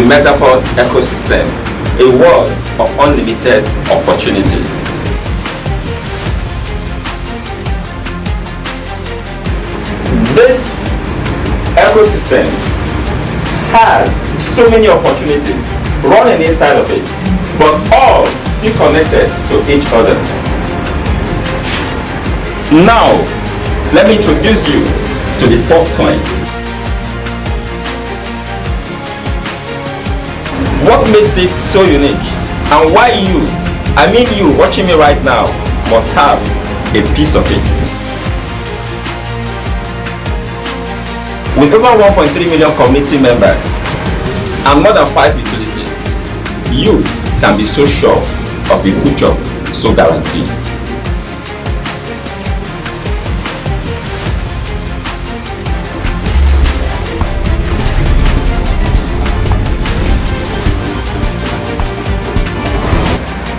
metaforce ecosystem, a world of unlimited opportunities. This ecosystem has so many opportunities running inside of it, but all still connected to each other. Now, let me introduce you to the first coin. What makes it so unique, and why you watching me right now, must have a piece of it? With over 1.3 million community members and more than 5 utilities, you can be so sure of a future so guaranteed.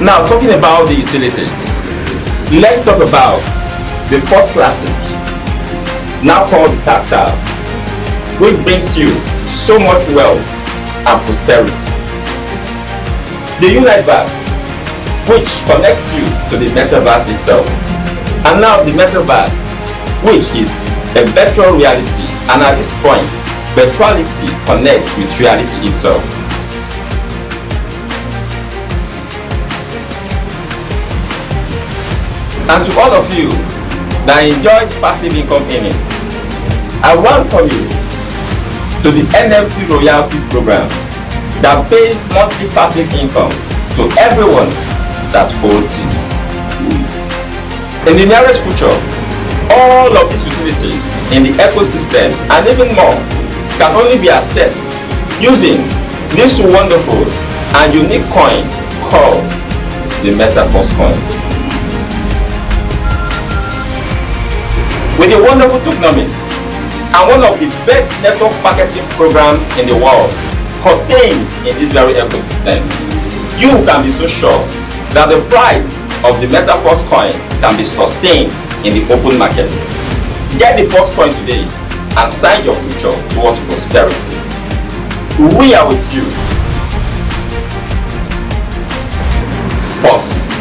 Now, talking about the utilities, let's talk about the first classic, now called Tactile, which brings you so much wealth and prosperity. The Universe, which connects you to the metaverse itself. And now the metaverse, which is a virtual reality, and at this point, virtuality connects with reality itself. And to all of you that enjoys passive income earnings, I welcome you to the NFT royalty program that pays monthly passive income to everyone that holds it. In the nearest future, all of these utilities in the ecosystem and even more can only be accessed using this wonderful and unique coin called the metaforce coin. With a wonderful tokenomics and one of the best network marketing programs in the world contained in this very ecosystem, you can be so sure that the price of the metaforce coin can be sustained in the open markets. Get the first coin today and sign your future towards prosperity. We are with you. Force.